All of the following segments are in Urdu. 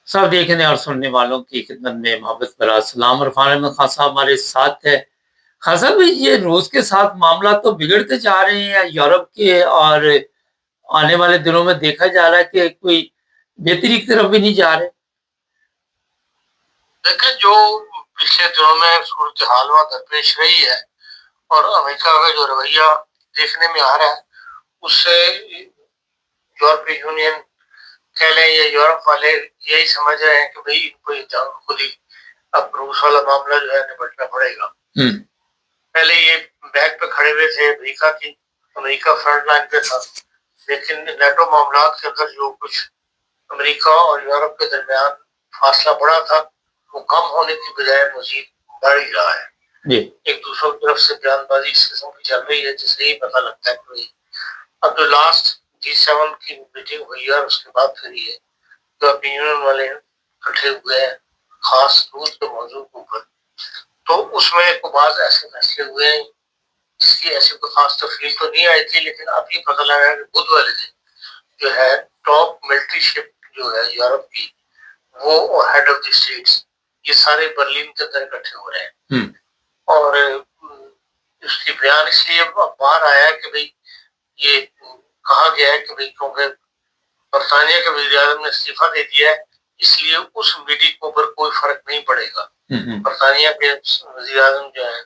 سب دیکھنے اور سننے والوں کی خدمت میں محبت بھرا سلام، عرفان احمد خان صاحب ہمارے ساتھ ہے۔ خان صاحب یہ روس کے ساتھ معاملات تو بگڑتے جا رہے ہیں یورپ کے، اور آنے والے دنوں میں دیکھا جا رہا ہے کہ کوئی بہتری کی طرف بھی نہیں جا رہے۔ دیکھیں جو پچھلے دنوں میں صورتحال درپیش رہی ہے اور امریکہ کا جو رویہ دیکھنے میں آ رہا ہے، اس سے یورپی یونین کہہ لیں یا یورپ والے یہی سمجھ رہے ہیں کہ بھئی ان کو جنگ خود ہی اب روس والا معاملہ جو ہے نپٹنا پڑے گا۔ پہلے یہ بیک پہ کھڑے ہوئے تھے امریکہ کی، امریکہ فرنٹ لائن پہ تھا، لیکن نیٹو معاملات کے اندر جو کچھ امریکہ اور یورپ کے درمیان فاصلہ بڑا تھا وہ کم ہونے کی بجائے مزید بڑھ ہی رہا ہے۔ ایک دوسروں کی طرف سے بیان بازی اس قسم کی چل رہی ہے جس سے یہ پتہ لگتا ہے کہ اب جو لاسٹ G7 کی میٹنگ ہوئی ہے اور اس کے بعد پھر یہ یورپی یونین والے اکٹھے ہوئے ہیں خاص روس کے موضوع کے اوپر، تو اس میں بعض ایسے فیصلے ہوئے ہیں جس کی ایسی کوئی خاص تفصیل تو نہیں آئی تھی، لیکن اب یہ پتہ لگا ہے کہ بدھ والے دن جو ہے ٹاپ ملٹری شپ جو ہے یورپ کی وہ ہیڈ آف دی اسٹیٹس یہ سارے برلین کے اندر اکٹھے ہو رہے ہیں، اور اس کی بیان اس لیے باہر آیا ہے کہ بھئی یہ کہا گیا ہے کہ بھئی کیونکہ برطانیہ کے وزیر اعظم نے استعفیٰ دے دیا ہے اس لیے اس میٹنگ کے اوپر کوئی فرق نہیں پڑے گا۔ برطانیہ کے وزیر اعظم جو ہیں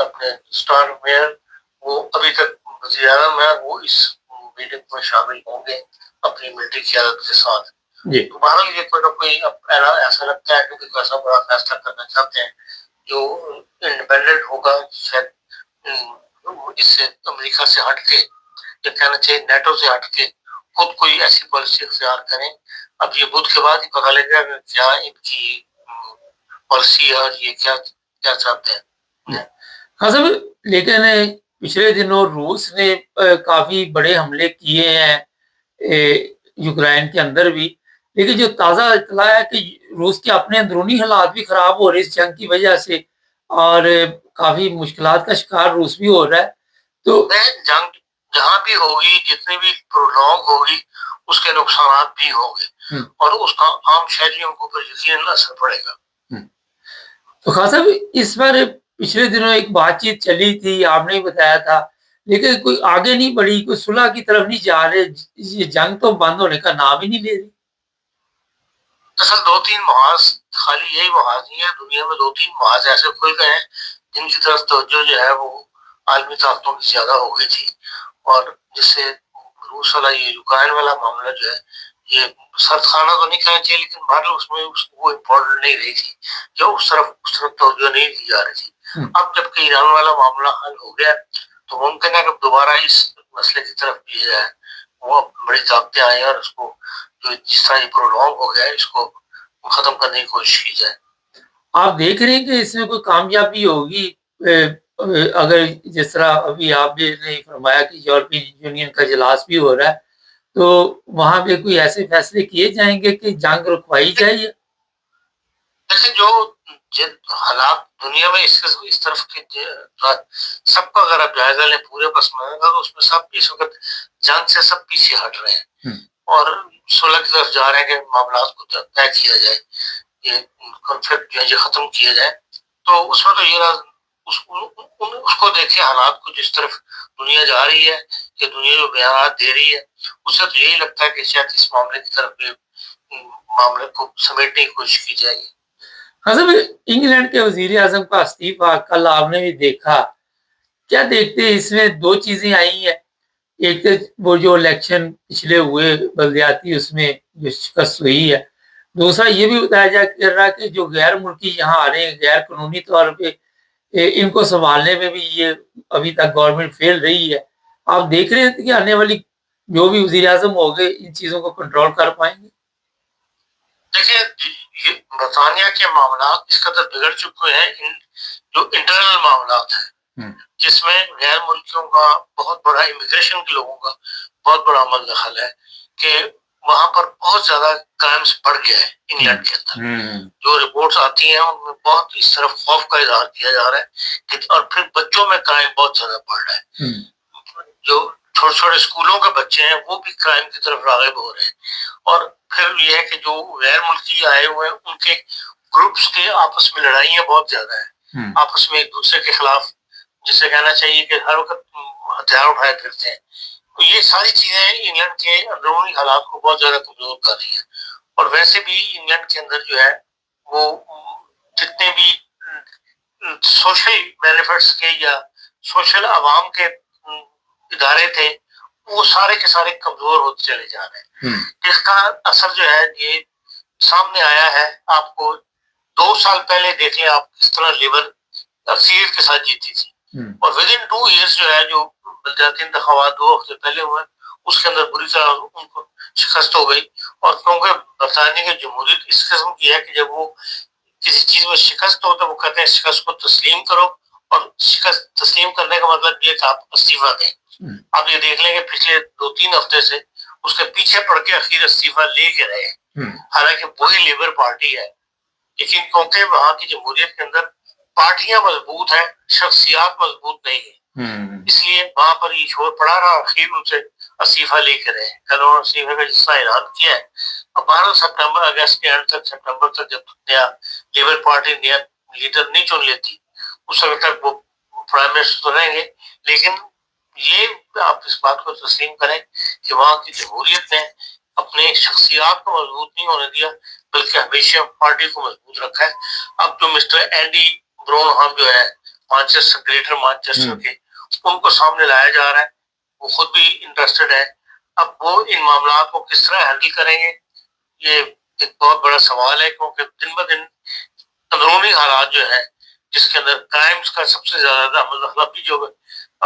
اپنے اسٹار میئر وہ ابھی تک وزیر اعظم ہے، وہ اس میٹنگ میں شامل ہوں گے اپنی ملٹری قیادت کے ساتھ۔ تو بہرحال یہ کوئی نہ کوئی ایسا لگتا ہے کہ کوئی ایسا بڑا فیصلہ کرنا چاہتے ہیں جو انڈیپینڈنٹ ہوگا، شاید اس سے امریکہ سے ہٹ کے یا کہنا چاہیے نیٹو سے ہٹ کے خود کوئی ایسی پالیسی اختیار کریں۔ اب یہ بدھ کے بعد ہی پتہ لگے گا کہ کیا ان کی پالیسی ہے اور یہ کیا چاہتے ہیں۔ ہاں صاحب، لیکن پچھلے دنوں روس نے کافی بڑے حملے کیے ہیں یوکرائن کے اندر بھی، لیکن جو تازہ اطلاع ہے کہ روس کے اپنے اندرونی حالات بھی خراب ہو رہے اس جنگ کی وجہ سے، اور کافی مشکلات کا شکار روس بھی ہو رہا ہے۔ تو جنگ جہاں بھی ہوگی، جتنی بھی پرولونگ ہوگی، اس کے نقصانات بھی ہوں گے اور اس کا عام شہریوں کو پر یقیناً اثر پڑے گا۔ تو خان صاحب اس پر پچھلے دنوں ایک بات چیت چلی تھی، آپ نے بتایا تھا، لیکن کوئی آگے نہیں بڑھی، کوئی صلح کی طرف نہیں جا رہے، یہ جنگ تو بند ہونے کا نام ہی نہیں لے رہی۔ اصل دو تین محاذ، خالی یہی محاذ نہیں ہے، دنیا میں دو تین محاذ ایسے کھل گئے ہیں جن کی طرف توجہ جو ہے وہ عالمی طاقتوں کی زیادہ ہو گئی تھی، اور جس سے روس والا یہ یوکرائن والا معاملہ جو ہے یہ سرد خانہ تو نہیں کہنا چاہیے، لیکن بہرحال اس میں وہ امپورٹنٹ نہیں رہی تھی، جو اس طرف توجہ نہیں دی جا رہی تھی۔ اب جب کہ ایران والا معاملہ حل ہو گیا تو ممکن ہے کہ دوبارہ اس مسئلے کی طرف بھی جو ہے وہ بڑی طاقتیں آئیں اور اس کو جو جس طرح یہ پرولونگ ہو گیا ہے اس کو ختم کرنے کی کوشش کی جائے۔ آپ دیکھ رہے ہیں کہ اس میں کوئی کامیابی ہوگی؟ اگر جس طرح ابھی آپ نے فرمایا کہ یورپی یونین کا اجلاس بھی ہو رہا ہے، تو وہاں پہ کوئی ایسے فیصلے کیے جائیں گے کہ جنگ رکوائی جائے؟ جیسے جو حالات دنیا میں اس طرف کے سب کا اگر آپ جائزہ لیں پورے پس منظر تو اس میں سب اس وقت جنگ سے سب پیچھے ہٹ رہے ہیں اور صلح کی طرف جا رہے ہیں کہ معاملات کو طے کیا جائے، یہ کنفلکٹ جو ہے یہ ختم کیا جائے۔ تو اس میں تو یہ اس کو دیکھیں حالات کو جس طرف دنیا جا رہی ہے کہ دنیا جو بیانات دے رہی ہے اس سے تو یہی لگتا ہے کہ شاید اس معاملے کی طرف معاملے کو سمیٹنے کی کوشش کی جائے گی۔ حضرت انگلینڈ کے وزیر اعظم کا استعفیٰ کل آپ نے بھی دیکھا، کیا دیکھتے اس میں دو چیزیں آئی ہیں، ایک تو وہ جو الیکشن پچھلے ہوئے بلدیاتی اس میں جو شکست ہوئی ہے، دوسرا یہ بھی بتایا جا رہا کہ جو غیر ملکی یہاں آ رہے ہیں غیر قانونی طور پہ، ان کو سنبھالنے میں بھی یہ ابھی تک گورنمنٹ فیل رہی ہے۔ آپ دیکھ رہے ہیں کہ آنے والی جو بھی وزیر اعظم ہو گئے ان چیزوں کو کنٹرول کر پائیں گے؟ دیکھیں برطانیہ کے معاملات اس قدر بگڑ چکے ہیں، جو انٹرنل معاملات ہیں جس میں غیر ملکیوں کا بہت بڑا امیگریشن کے لوگوں کا بہت بڑا عمل دخل ہے کہ وہاں پر بہت زیادہ کرائمز بڑھ گیا ہے انگلینڈ کے اندر۔ جو رپورٹس آتی ہیں ان میں بہت اس طرف خوف کا اظہار کیا جا رہا ہے اور پھر بچوں میں کرائم بہت زیادہ بڑھ رہا ہے۔ جو چھوٹے چھوٹے اسکولوں کے بچے ہیں وہ بھی کرائم کی طرف راغب ہو رہے ہیں. اور پھر یہ ہے کہ جو غیر ملکی آئے ہوئے ہیں ان کے گروپس کے آپس میں لڑائیاں بہت زیادہ ہیں, آپس میں ایک دوسرے کے خلاف, جسے کہنا چاہیے کہ ہر وقت ہتھیار اٹھائے پھرتے ہیں. تو یہ ساری چیزیں انگلینڈ کے اندرونی حالات کو بہت زیادہ کمزور کر رہی ہیں. اور ویسے بھی انگلینڈ کے اندر جو ہے وہ جتنے بھی سوشل بینیفٹس کے یا سوشل عوام کے ادارے تھے وہ سارے کے سارے کمزور ہوتے چلے جا رہے ہیں. اس کا اثر جو ہے یہ سامنے آیا ہے. آپ کو 2 سال پہلے دیکھ لیں آپ کس طرح لیبر اکثریت کے ساتھ جیتی تھی, اور ود ان 2 ایئرس جو ہے جو بلدیاتی انتخابات 2 ہفتے پہلے ہوئے اس کے اندر بری طرح ان کو شکست ہو گئی. اور کیونکہ برطانیہ کی جمہوریت اس قسم کی ہے کہ جب وہ کسی چیز میں شکست ہو تو وہ کہتے ہیں شکست کو تسلیم کرو, اور شکست تسلیم کرنے کا مطلب یہ کہ آپ استعفیٰ دیں. آپ یہ دیکھ لیں کہ پچھلے 2-3 ہفتے سے اس کے پیچھے پڑ کے اخیر استعفیٰ لے کے رہے ہیں, حالانکہ وہی لیبر پارٹی ہے. لیکن کیونکہ وہاں کی جمہوریت کے اندر پارٹیاں مضبوط ہیں, شخصیات مضبوط نہیں ہیں, اس لیے وہاں پر یہ شور پڑا رہا, اخیر ان سے استعفیٰ لے کے رہے. کل انہوں نے استعفے کا جس طرح اعلان کیا ہے, اب 12 سپٹمبر اگست کے اینڈ تک, سپٹمبر تک جب نیا لیبر پارٹی نیا لیڈر نہیں چن لیتی اس وقت تک وہ پرائم منسٹر تو رہیں گے. لیکن یہ آپ اس بات کو تسلیم کریں کہ وہاں کی جمہوریت نے اپنے شخصیات کو مضبوط نہیں ہونے دیا بلکہ ہمیشہ پارٹی کو مضبوط رکھا ہے. اب جو مسٹر اینڈی برونہم جو ہے مانچسٹر, گریٹر مانچسٹر کے, ان کو سامنے لایا جا رہا ہے. وہ خود بھی انٹرسٹڈ ہے. اب وہ ان معاملات کو کس طرح ہینڈل کریں گے یہ ایک بہت بڑا سوال ہے, کیونکہ دن بدن اندرونی حالات جو ہیں جس کے اندر کرائمز کا سب سے زیادہ مطلب جو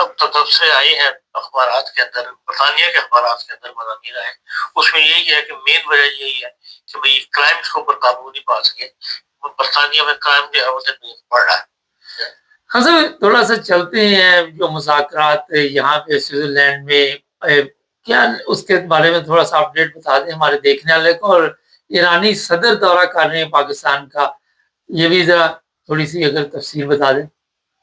اب تب سے آئی ہیں اخبارات کے اندر, برطانیہ کے اخبارات کے اندر مضامین آئے, اس میں یہی ہے کہ مین وجہ یہی ہے کہ بھئی کرائمز کے اوپر قابو نہیں پا سکے. برطانیہ میں کرائم جو ہے وہ دن بدن بڑھ رہا ہے. ہاں سر, تھوڑا سا چلتے ہیں جو مذاکرات یہاں پہ سوئٹزرلینڈ میں, کیا اس کے بارے میں تھوڑا سا اپڈیٹ بتا دیں ہمارے دیکھنے والے کو. اور ایرانی صدر دورہ کر رہے ہیں پاکستان کا, یہ بھی ذرا تھوڑی سی اگر تفصیل بتا دیں.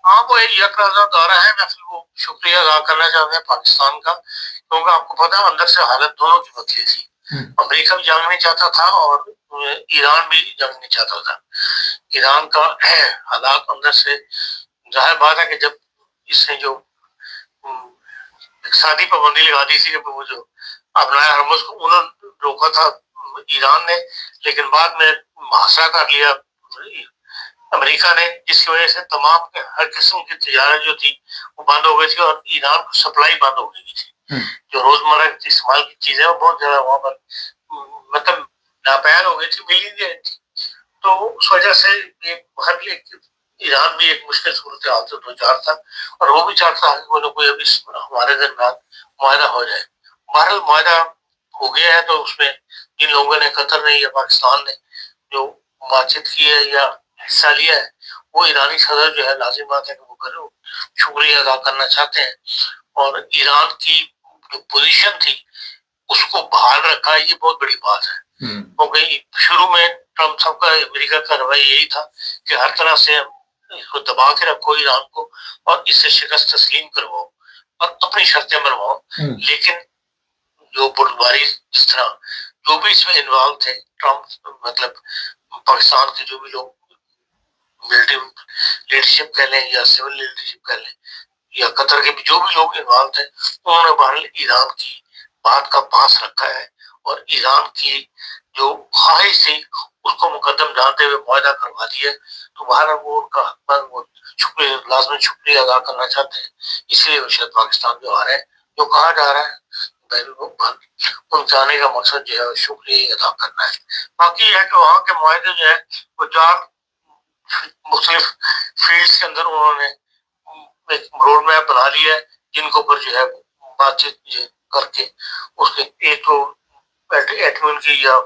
ہاں وہ ایک یک رضا دورہ ہے. میں پھر وہ شکریہ ادا کرنا چاہتے ہیں پاکستان کا, کیونکہ آپ کو پتا ہے اندر سے حالت دونوں کی بدلی تھی. امریکہ بھی جنگ نہیں چاہتا تھا اور ایران بھی جنگ نہیں چاہتا تھا. ایران کا حالات اندر سے, ظاہر بات ہے کہ جب اس نے جو اقتصادی پابندی لگا دی تھی, وہ جو ابنائے ہرمز کو انہوں نے روکا تھا ایران نے, لیکن بعد میں محاصرہ کر لیا امریکہ نے, جس کی وجہ سے تمام ہر قسم کی تجارت جو تھی وہ بند ہو گئی تھی اور ایران کو سپلائی بند ہو گئی تھی. جو روزمرہ کے استعمال کی چیزیں وہ بہت زیادہ وہاں پر مطلب ناپید ہو گئی تھی, مل ہی نہیں تھی. تو اس وجہ سے یہ ہر ایران بھی ایک مشکل صورتحال سے دو چار تھا, اور وہ بھی چاہتا ہے کہ کوئی نہ کوئی ابھی ہمارے درمیان معاہدہ ہو جائے. بہرحال معاہدہ ہو گیا ہے, تو اس میں جن لوگوں نے, قطر نے یا پاکستان نے جو بات چیت کی ہے یا حصہ لیا ہے, وہ ایرانی صدر جو ہے لازم بات ہے کہ وہ کرو شکریہ ادا کرنا چاہتے ہیں. اور ایران کی جو پوزیشن تھی اس کو بحال رکھا, یہ بہت بڑی بات ہے. کیونکہ شروع میں ٹرمپ صاحب کا, امریکہ کا رویہ یہی تھا کہ ہر طرح سے اس کو دبا کے رکھو ایران کو, اور اس سے شکست تسلیم کرواؤ اور اپنی شرطیں منواؤ. لیکن جو بردباری جس طرح جو بھی اس میں انوالو تھے, ٹرمپ مطلب پاکستان کے جو بھی لوگ ملٹری لیڈرشپ کہہ لیں یا سول لیڈرشپ کہہ لیں یا قطر کے بھی جو بھی لوگ انوالو تھے, انہوں نے بہرحال ایران کی بات کا پاس رکھا ہے, اور ایران کی جو خواہش تھی اس کو مقدم جانتے ہوئے معاہدہ کروا دیا. تو بہرحال وہ ان کا حق وہ شکریہ, لازمی شکریہ ادا کرنا چاہتے ہیں. اس لیے وہ شاید پاکستان جو آ رہے ہیں, جو کہا جا رہا ہے ان جانے کا مقصد جو ہے شکریہ ادا کرنا ہے. باقی یہ ہے کہ وہاں کے معاہدے جو ہے وہ 4 مختلف فیلڈز کے اندر انہوں نے ایک روڈ میپ بنا لیا ہے, جن کے اوپر جو ہے بات چیت کر کے اس کے ایک تو ایٹمن کی یا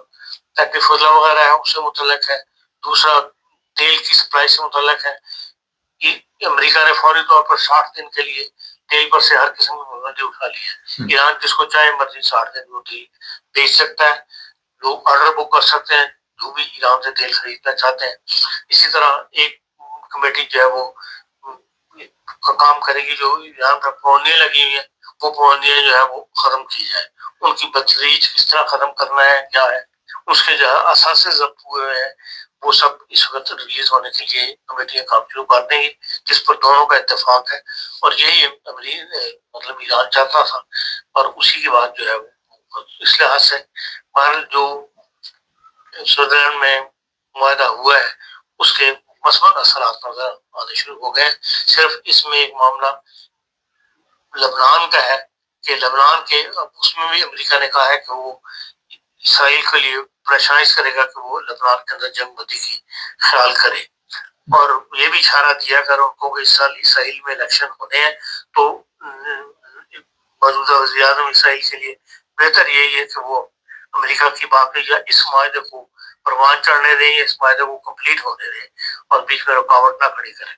فضلہ وغیرہ ہے اس سے متعلق ہے, دوسرا تیل کی سپلائی سے متعلق ہے. امریکہ نے فوری طور پر 60 دن کے لیے تیل پر سے ہر قسم کی پابندی اٹھا لی ہے. ایران جس کو چاہے مرضی 60 دن وہ تیل بیچ سکتا ہے, لوگ آرڈر بک کر سکتے ہیں جو بھی ایران سے تیل خریدنا چاہتے ہیں. اسی طرح ایک کمیٹی جو ہے وہ کام کرے گی جو ایران پر پابندیاں لگی ہوئی ہیں وہ پابندیاں جو ہے وہ ختم کی جائیں. ان کی بتدریج کس طرح ختم کرنا ہے کیا ہے اس کے جو اثاثے ضبط ہوئے ہیں وہ سب اس وقت ریلیز ہونے کے لیے کمیٹیاں کام شروع کر دیں گی جس پر دونوں کا اتفاق ہے. اور یہی مطلب ایران چاہتا تھا اور اسی کے بعد جو ہے اس لحاظ سے جو سوئٹزرلینڈ میں معاہدہ ہوا ہے اس کے مثبت اثرات نظر آنے شروع ہو گئے. صرف اس میں ایک معاملہ لبنان کا ہے کہ لبنان کے اس میں بھی امریکہ نے کہا ہے کہ وہ اسرائیل کے لیے پریشرائز کرے گا کہ وہ لبنان کے اندر جنگ بندی کی خیال کرے. اور یہ بھی اشارہ دیا اگر ان کو اس سال اسرائیل میں الیکشن ہونے ہیں تو موجودہ وزیر اعظم اسرائیل کے لیے بہتر یہی ہے کہ وہ امریکہ کی باقی یا اس معاہدے کو پروان چڑھنے دیں یا اس معاہدے کو کمپلیٹ ہونے دیں اور بیچ میں رکاوٹ نہ کھڑی کریں.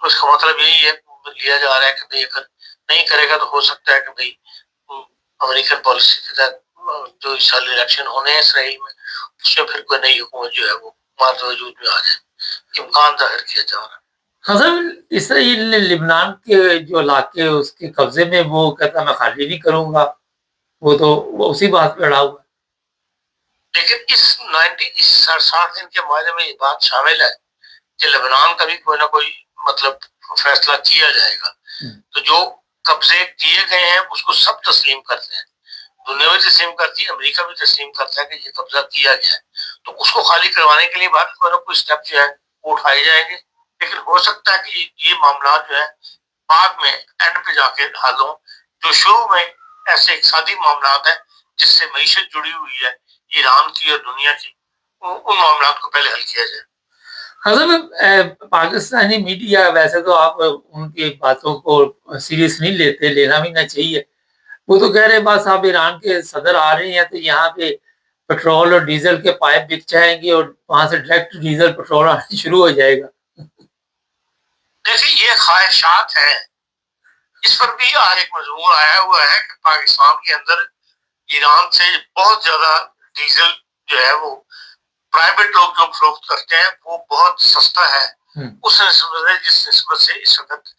تو اس کا مطلب یہی ہے لیا جا رہا ہے کہ بھائی اگر نہیں کرے گا تو ہو سکتا ہے کہ بھائی امریکن پالیسی کے تحت جو اس سال الیکشن ہونے ہیں اسرائیل میں اس میں پھر کوئی نئی حکومت جو ہے وہ وجود میں آ جائے. امکان ظاہر کیا جا رہا ہے. حضرت اسرائیل نے لبنان کے جو علاقے اس کے قبضے میں وہ کہتا میں خالی نہیں کروں گا وہ تو وہ اسی بات پہ اڑا ہوا. لیکن اس 60 دن کے معاہدے میں یہ بات شامل ہے کہ لبنان کا بھی کوئی نہ کوئی مطلب فیصلہ کیا جائے گا. تو جو قبضے کیے گئے ہیں اس کو سب تسلیم کرتے ہیں. دنیا بھی تسلیم کرتی ہے امریکہ بھی تسلیم کرتا ہے کہ یہ قبضہ کیا گیا ہے تو اس کو خالی کروانے کے لیے بعد کوئی نہ کوئی اسٹیپ جو ہے وہ اٹھائے جائیں گے. لیکن ہو سکتا ہے کہ یہ معاملات جو ہے بعد میں اینڈ پہ جا کے حل ہوں. جو شروع میں ایسے اقتصادی معاملات ہیں جس سے معیشت جڑی ہوئی ہے ایران کی اور دنیا کی ان معاملات کو پہلے حل کیا جائے. حضرت پاکستانی میڈیا ویسے تو آپ ان کی باتوں کو سیریس نہیں لیتے لینا بھی نہ چاہیے. وہ تو کہہ رہے بس آپ ایران کے صدر آ رہے ہیں تو یہاں پہ پیٹرول اور ڈیزل کے پائپ بک جائیں گے اور وہاں سے ڈائریکٹ ڈیزل پیٹرول آنا شروع ہو جائے گا. دیکھیے یہ خواہشات ہیں. اس پر بھی آج ایک مضمون آیا ہوا ہے کہ پاکستان کے اندر ایران سے بہت زیادہ ڈیزل جو ہے وہ پرائیویٹ لوگ جو فروخت کرتے ہیں وہ بہت سستا ہے اس نسبت سے جس نسبت سے اس وقت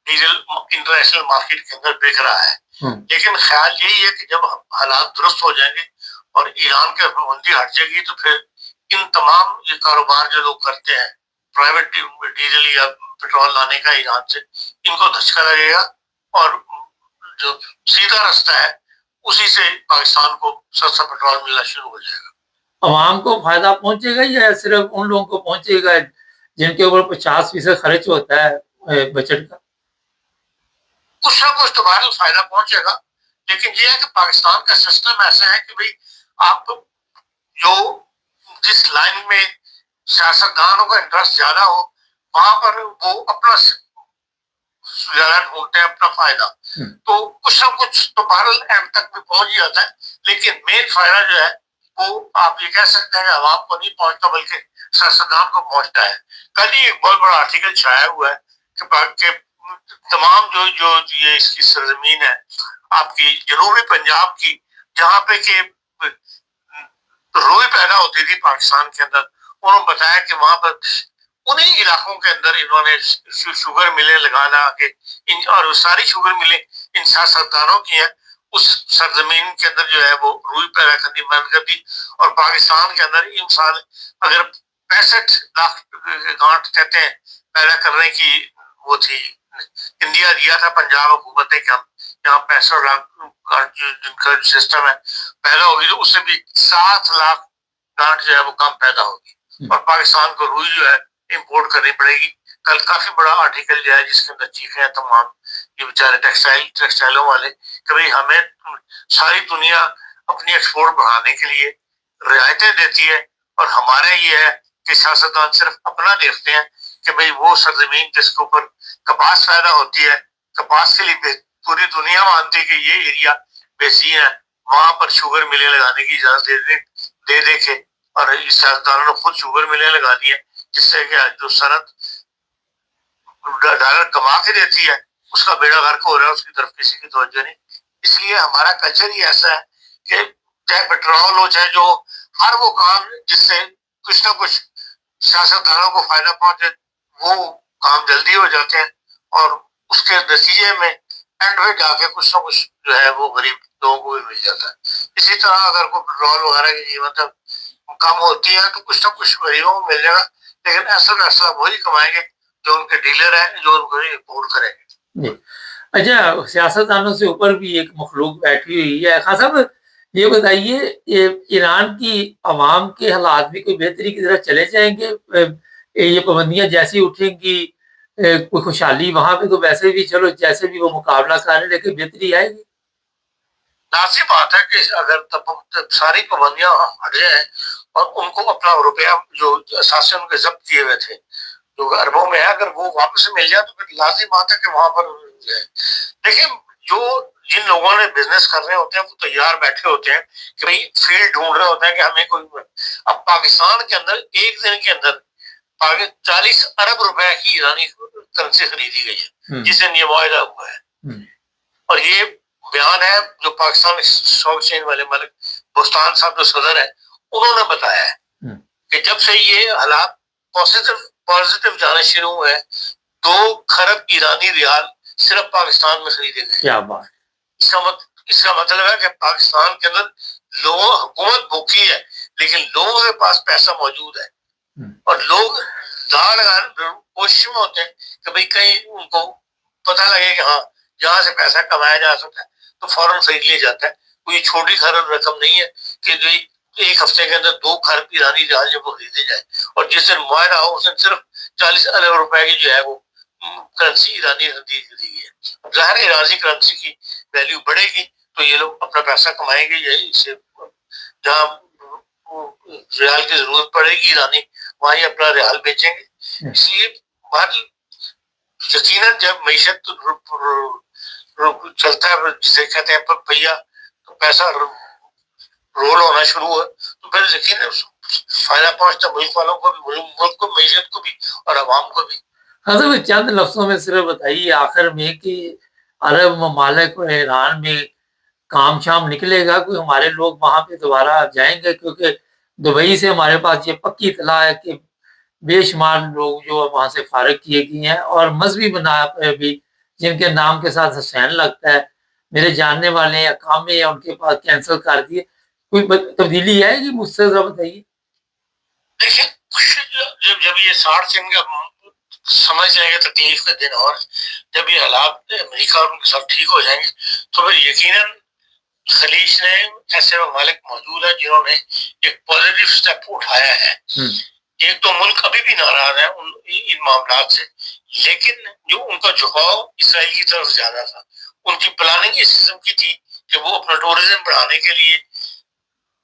ڈیزل انٹرنیشنل مارکیٹ کے اندر بک رہا ہے. لیکن خیال یہی ہے کہ جب حالات درست ہو جائیں گے اور ایران کے پابندی ہٹ جائے گی تو پھر ان تمام یہ کاروبار جو لوگ کرتے ہیں پرائیویٹ ڈیزل یا پیٹرول لانے کا ایران سے ان کو دھچکا لگے گا اور جو سیدھا راستہ ہے اسی سے پاکستان کو سستا پیٹرول ملنا شروع ہو جائے گا. عوام کو فائدہ پہنچے گا یا صرف ان لوگوں کو پہنچے گا جن کے اوپر 50% خرچ ہوتا ہے بجٹ کا؟ کچھ نہ کچھ تمہارا فائدہ پہنچے گا. لیکن یہ ہے کہ پاکستان کا سسٹم ایسا ہے کہ بھائی آپ جو جس لائن میں سیاستدانوں کا انٹرسٹ زیادہ ہو وہاں پر وہ اپنا زیادہ ڈھونڈتے ہیں اپنا فائدہ. تو کچھ نہ کچھ تو بہرحال اینڈ تک بھی پہنچ جاتا ہے. لیکن مین فائدہ جو ہے وہ آپ یہ کہہ سکتے ہیں کہ عوام کو نہیں پہنچتا بلکہ سیاستدان کو پہنچتا ہے. کل ہی ایک بہت بڑا آرٹیکل چھایا ہوا ہے کہ تمام جو یہ اس کی سرزمین ہے آپ کی جنوبی پنجاب کی جہاں پہ کہ روئی پیدا ہوتی تھی پاکستان کے اندر انہوں نے بتایا کہ وہاں پر انہیں علاقوں کے اندر انہوں نے شوگر ملیں لگانا کہ اور ساری شوگر ملیں ان سیاستدانوں کی ہیں. اس سرزمین کے اندر جو ہے وہ روئی پیدا کرنی بند کر دی اور پاکستان کے اندر انسان اگر 65 لاکھ گانٹ کہتے ہیں پیدا کرنے کی وہ تھی انڈیا دیا تھا پنجاب حکومت نے کہ ہم یہاں 65 لاکھ گانٹ جن کا سسٹم ہے پیدا ہوگی تو اس سے بھی 7 لاکھ گانٹ جو ہے وہ کم پیدا ہوگی اور پاکستان کو روئی جو ہے امپورٹ کرنی پڑے گی. کل کافی بڑا آرٹیکل جو ہے جس کے اندر چیخیں ہیں تمام یہ بیچارے ٹیکسٹائلوں والے کہ بھائی ہمیں ساری دنیا اپنی ایکسپورٹ بڑھانے کے لیے رعایتیں دیتی ہے اور ہمارا یہ ہے کہ سیاستدان صرف اپنا دیکھتے ہیں کہ بھئی وہ سرزمین جس کے اوپر کپاس پیدا ہوتی ہے کپاس کے لیے پوری دنیا مانتی ہے کہ یہ ایریا بہترین ہے وہاں پر شوگر ملیں لگانے کی اجازت دے دے کے اور سیاستدانوں نے خود شوگر ملیں لگا دی ہے جس سے کہ جو صنعت ڈالر کما کے دیتی ہے اس کا بیڑا غرق ہو رہا ہے اس کی طرف کسی کی توجہ نہیں. اس لیے ہمارا کلچر ہی ایسا ہے کہ چاہے پیٹرول ہو چاہے جو ہر وہ کام جس سے کچھ نہ کچھ سیاستدانوں کو فائدہ پہنچے وہ کام جلدی ہو جاتے ہیں اور اس کے نتیجے میں اینڈ میں جا کے کچھ نہ کچھ جو ہے وہ غریب لوگوں کو بھی مل جاتا ہے. اسی طرح اگر کوئی پیٹرول وغیرہ کی قیمت کم ہوتی ہے تو کچھ نہ کچھ غریبوں کو مل جائے گا, لیکن ایسا وہی کمائیں گے جو ان کے ڈیلر ہیں, جو ان کو امپورٹ کریں گے. اچھا, سیاستدانوں سے اوپر بھی ایک مخلوق بیٹھی ہوئی ہے. خان صاحب یہ بتائیے, ایران کی عوام کے حالات بھی کوئی بہتری کی طرف چلے جائیں گے؟ یہ پابندیاں جیسی اٹھیں گی کوئی خوشحالی وہاں پہ تو ویسے بھی چلو جیسے بھی وہ مقابلہ کر رہے ہیں, لیکن بہتری آئے گی؟ لازمی بات ہے کہ اگر ساری پابندیاں ہٹ جائیں اور ان کو اپنا روپیہ جو اثاثے ان کے ضبط کیے ہوئے تھے جو اربوں میں ہے, اگر وہ واپس مل جائے تو پھر لازمی بات ہے کہ وہاں پر دیکھیں جو جن لوگوں نے بزنس کر رہے ہوتے ہیں وہ تیار بیٹھے ہوتے ہیں کہ بھائی فیلڈ ڈھونڈ رہے ہوتے ہیں کہ ہمیں کوئی. اب پاکستان کے اندر ایک دن کے اندر 40 ارب روپے کی ایرانی کرنسی خریدی گئی ہے جس دن یہ معاہدہ ہوا ہے. اور یہ بیان ہے جو پاکستان اسٹاک ایکسچینج والے ملک بستان صاحب جو صدر ہے انہوں نے بتایا ہے کہ جب سے یہ حالات پازیٹیو جانے شروع ہوئے 2 کھرب ایرانی ریال صرف پاکستان میں خریدے گئے. کیا بات. اس کا مطلب ہے کہ پاکستان کے اندر حکومت بھوکی ہے لیکن لوگوں کے پاس پیسہ موجود ہے اور لوگ داڑ لگانے کوشش میں ہوتے ہیں کہ بھئی کہیں ان کو پتہ لگے کہ ہاں جہاں سے پیسہ کمایا جا سکتا ہے تو فوراً خرید لیا جاتا ہے. کوئی چھوٹی خراب رقم نہیں ہے کہ جو ایک ہفتے کے اندر 2 کھرب ایرانی ریال جب وہ خریدے جائے اور جس دن معاہدہ ہو اس دن صرف 40 ارب روپے کی جو ہے وہ کرنسی ایرانی خرید دی ہے. ظاہر ایرانی کرنسی کی ویلیو بڑھے گی تو یہ لوگ اپنا پیسہ کمائیں گے. یہی سے جہاں ریال کی ضرورت پڑے گی ایرانی وہاں یہ اپنا ریال بیچیں گے. اس لیے یقیناً جب معیشت چلتا ہے جسے کہتے ہیں پہیا تو پیسہ رول ہونا شروع ہوا تو پھر یقیناً فائدہ پہنچتا ملک والوں کو بھی, ملک کو, معیشت کو بھی اور عوام کو بھی. حضرت چند لفظوں میں صرف بتائیے آخر میں کہ عرب ممالک اور ایران میں کام شام نکلے گا, کوئی ہمارے لوگ وہاں پہ دوبارہ جائیں گے؟ کیونکہ دبئی سے ہمارے پاس یہ پکی اطلاع ہے کہ بے شمار لوگ جو وہاں سے فارغ کیے گئے ہیں اور مذہبی بنا پہ بھی جن کے نام کے ساتھ حسین لگتا ہے میرے جاننے والے یا کام یا ان کے پاس کینسل کر دیے. کوئی تبدیلی آئے گی؟ مجھ سے ذرا بتائیے. دیکھیں جب یہ 60 دن کا سمجھ جائیں گے تکلیف کے دن اور جب یہ حالات امریکہ اور ان کے ساتھ ٹھیک ہو جائیں گے تو پھر یقیناً خلیج نے ایسے ممالک موجود ہیں جنہوں نے ایک پازیٹیو سٹیپ اٹھایا ہے. ایک تو ملک ابھی بھی ناراض ہے ان معاملات سے, لیکن جو ان کا جھکاؤ اسرائیل کی طرف زیادہ تھا, ان کی پلاننگ اس قسم کی تھی کہ وہ اپنا ٹورزم بڑھانے کے لیے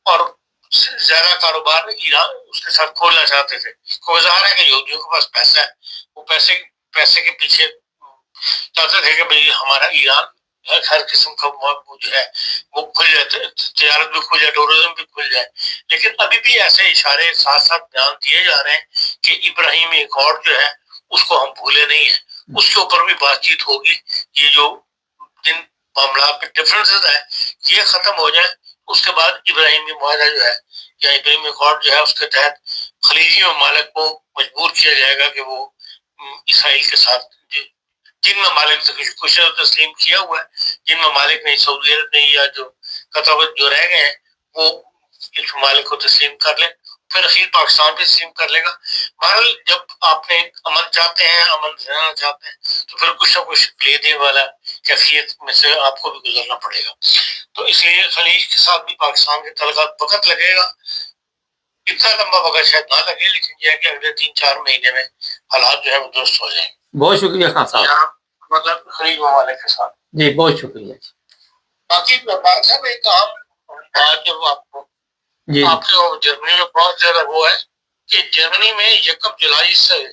اور زیادہ کاروبار ایران اس کے ساتھ کھولنا چاہتے تھے. ظاہر ہے کہ یہودیوں کے پاس پیسہ ہے, وہ پیسے کے پیچھے چاہتے تھے کہ بھئی ہمارا ایران ہر قسم کا جو ہے وہ کھل جائے, تجارت بھی کھل جائے, ٹورزم بھی کھل جائے. لیکن ابھی بھی ایسے اشارے ساتھ ساتھ بیان دیے جا رہے ہیں کہ ابراہیمی ایکارڈ جو ہے اس کو ہم بھولے نہیں ہیں, اس کے اوپر بھی بات چیت ہوگی. یہ جو جن معاملات میں ڈفرینسز ہیں یہ ختم ہو جائیں اس کے بعد ابراہیمی معاہدہ جو ہے یا ابراہیمی ایکارڈ جو ہے اس کے تحت خلیجی ممالک کو مجبور کیا جائے گا کہ وہ اسرائیل کے ساتھ جن ممالک سے کچھ تسلیم کیا ہوا ہے, جن ممالک نے سعودی عرب نے یا جو قطر جو رہ گئے ہیں وہ اس ممالک کو تسلیم کر لیں, پھر اخیر پاکستان بھی تسلیم کر لے گا. بہرحال جب آپ نے امن چاہتے ہیں, امن رہنا چاہتے ہیں تو پھر کچھ نہ کچھ لینے والا کیفیت میں سے آپ کو بھی گزرنا پڑے گا. تو اس لیے خلیج کے ساتھ بھی پاکستان کے تعلقات وقت لگے گا, اتنا لمبا وقت شاید نہ لگے, لیکن یہ ہے کہ اگلے 3-4 مہینے میں حالات جو ہے وہ درست ہو جائیں گے. بہت شکریہ خان صاحب. مطلب خلیج ممالک کے ساتھ. جی بہت شکریہ. باقی بات ہے ایک عام بات جو آپ کو آپ کے جرمنی میں بہت زیادہ وہ ہے کہ جرمنی میں 1 جولائی سے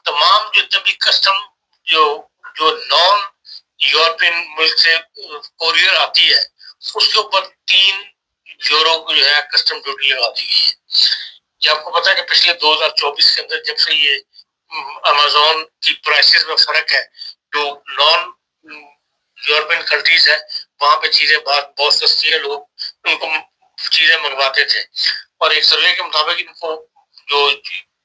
تمام جتنے بھی کسٹم جو نان یورپین ملک سے کوریئر آتی ہے اس کے اوپر 3 یورو جو ہے کسٹم ڈیوٹی لگا دی گئی ہے. یہ آپ کو پتا ہے کہ پچھلے 2024 کے اندر جب سے یہ امیزون کی پرائسز میں فرق ہے, جو نان یورپین کنٹریز ہے وہاں پہ چیزیں بہت سستی ہیں, لوگ ان کو چیزیں منگواتے تھے. اور ایک سروے کے مطابق ان کو جو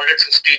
150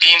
3